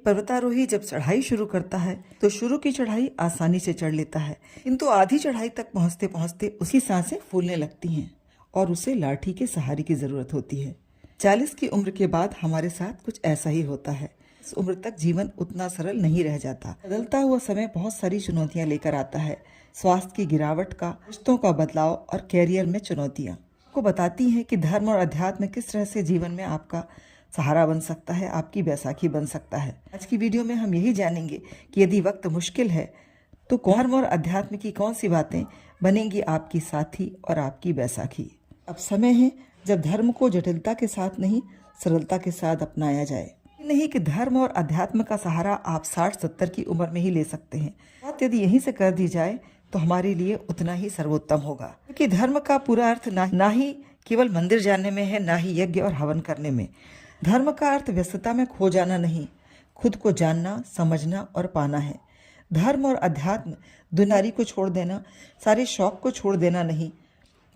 पर्वतारोही जब चढ़ाई शुरू करता है तो शुरू की चढ़ाई आसानी से चढ़ लेता है, किंतु आधी चढ़ाई तक पहुंचते पहुंचते उसकी सांसें फूलने लगती हैं और उसे लाठी के सहारे की जरूरत होती है। 40 की उम्र के बाद हमारे साथ कुछ ऐसा ही होता है। इस उम्र तक जीवन उतना सरल नहीं रह जाता। बदलता हुआ समय बहुत सारी चुनौतियां लेकर आता है। स्वास्थ्य की गिरावट का, रिश्तों का बदलाव और कैरियर में चुनौतियां को बताती हैं कि धर्म और अध्यात्म किस तरह से जीवन में आपका सहारा बन सकता है, आपकी बैसाखी बन सकता है। आज की वीडियो में हम यही जानेंगे कि यदि वक्त मुश्किल है तो धर्म और अध्यात्म की कौन सी बातें बनेंगी आपकी साथी और आपकी बैसाखी। अब समय है जब धर्म को जटिलता के साथ नहीं, सरलता के साथ अपनाया जाए। नहीं कि धर्म और अध्यात्म का सहारा आप 60-70 की उम्र में ही ले सकते हैं। बात यदि यहीं से कर दी जाए तो हमारे लिए उतना ही सर्वोत्तम होगा, क्योंकि धर्म का पूरा अर्थ ना ही केवल मंदिर जाने में है, ना ही यज्ञ और हवन करने में। धर्म का अर्थ व्यस्तता में खो जाना नहीं, खुद को जानना, समझना और पाना है। धर्म और अध्यात्म दुनियादारी को छोड़ देना, सारे शौक को छोड़ देना नहीं,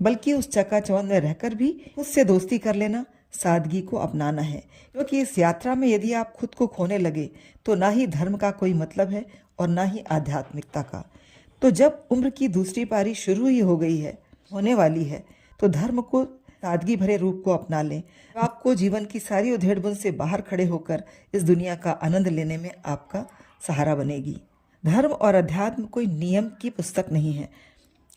बल्कि उस चकाचौंध में रहकर भी उससे दोस्ती कर लेना, सादगी को अपनाना है। क्योंकि इस यात्रा में यदि आप खुद को खोने लगे तो ना ही धर्म का कोई मतलब है और ना ही आध्यात्मिकता का। तो जब उम्र की दूसरी पारी शुरू ही हो गई है, होने वाली है, तो धर्म को सादगी भरे रूप को अपना लें। आपको जीवन की सारी उधेड़-बुन से बाहर खड़े होकर इस दुनिया का आनंद लेने में आपका सहारा बनेगी। धर्म और अध्यात्म कोई नियम की पुस्तक नहीं है।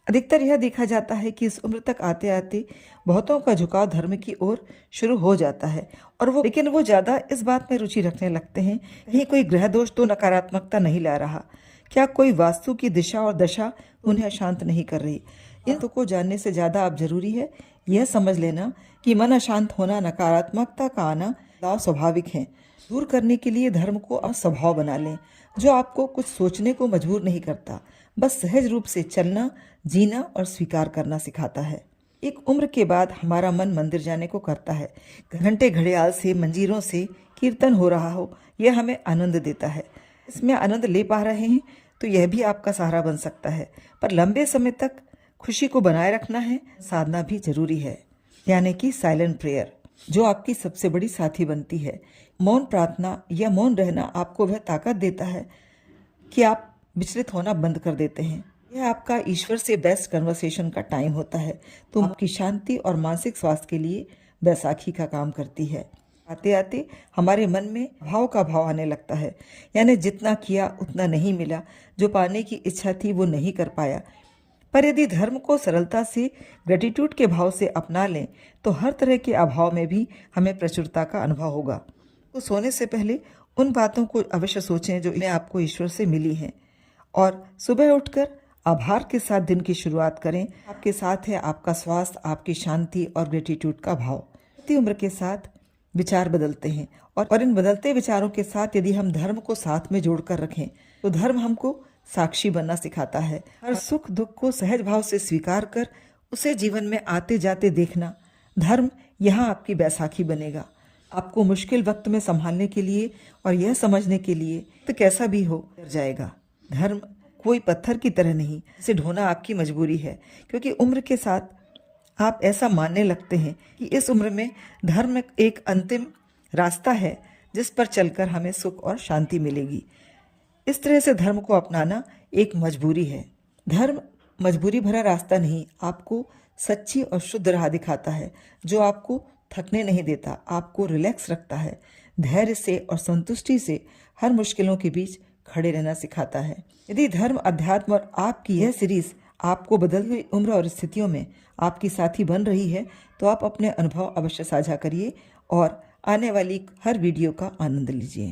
अधिकतर यह देखा जाता है कि इस उम्र तक आते आते बहुतों का झुकाव धर्म की ओर शुरू हो जाता है और वो ज्यादा इस बात में रुचि रखने लगते हैं कहीं कोई ग्रह दोष तो नकारात्मकता नहीं ला रहा, क्या कोई वास्तु की दिशा और दशा उन्हें अशांत नहीं कर रही। इन को जानने से ज्यादा अब जरूरी है यह समझ लेना कि मन अशांत होना, नकारात्मकता का आना स्वाभाविक है। दूर करने के लिए धर्म को स्वभाव बना लें, जो आपको कुछ सोचने को मजबूर नहीं करता, बस सहज रूप से चलना, जीना और स्वीकार करना सिखाता है। एक उम्र के बाद हमारा मन मंदिर जाने को करता है। घंटे घड़ियाल से, मंजीरों से कीर्तन हो रहा हो, यह हमें आनंद देता है। इसमें आनंद ले पा रहे हैं तो यह भी आपका सहारा बन सकता है, पर लंबे समय तक खुशी को बनाए रखना है, साधना भी जरूरी है, यानी कि साइलेंट प्रेयर, जो आपकी सबसे बड़ी साथी बनती है। मौन प्रार्थना या मौन रहना आपको वह ताकत देता है कि आप विचलित होना बंद कर देते हैं। यह आपका ईश्वर से बेस्ट कन्वर्सेशन का टाइम होता है, तो आपकी शांति और मानसिक स्वास्थ्य के लिए बैसाखी का काम करती है। आते आते हमारे मन में भाव का भाव आने लगता है, यानी जितना किया उतना नहीं मिला, जो पाने की इच्छा थी वो नहीं कर पाया। पर यदि धर्म को सरलता से, ग्रेटिट्यूड के भाव से अपना लें तो हर तरह के अभाव में भी हमें प्रचुरता का अनुभव होगा। तो सोने से पहले उन बातों को अवश्य सोचें जो आपको ईश्वर से मिली हैं, और सुबह उठकर आभार के साथ दिन की शुरुआत करें। आपके साथ है आपका स्वास्थ्य, आपकी शांति और ग्रेटिट्यूड का भाव। प्रति उम्र के साथ विचार बदलते हैं और इन बदलते विचारों के साथ यदि हम धर्म को साथ में जोड़कर रखें तो धर्म हमको साक्षी बनना सिखाता है। हर सुख दुख को सहज भाव से स्वीकार कर उसे जीवन में आते जाते देखना, धर्म यहाँ आपकी बैसाखी बनेगा। आपको मुश्किल वक्त में संभालने के लिए और यह समझने के लिए तो कैसा भी हो कर जाएगा। धर्म कोई पत्थर की तरह नहीं, इसे ढोना आपकी मजबूरी है, क्योंकि उम्र के साथ आप ऐसा मानने लगते हैं कि इस उम्र में धर्म एक अंतिम रास्ता है जिस पर चलकर हमें सुख और शांति मिलेगी। इस तरह से धर्म को अपनाना एक मजबूरी है। धर्म मजबूरी भरा रास्ता नहीं, आपको सच्ची और शुद्ध राह दिखाता है, जो आपको थकने नहीं देता, आपको रिलैक्स रखता है, धैर्य से और संतुष्टि से हर मुश्किलों के बीच खड़े रहना सिखाता है। यदि धर्म, अध्यात्म और आपकी यह सीरीज आपको बदलती हुई उम्र और स्थितियों में आपकी साथी बन रही है तो आप अपने अनुभव अवश्य साझा करिए और आने वाली हर वीडियो का आनंद लीजिए।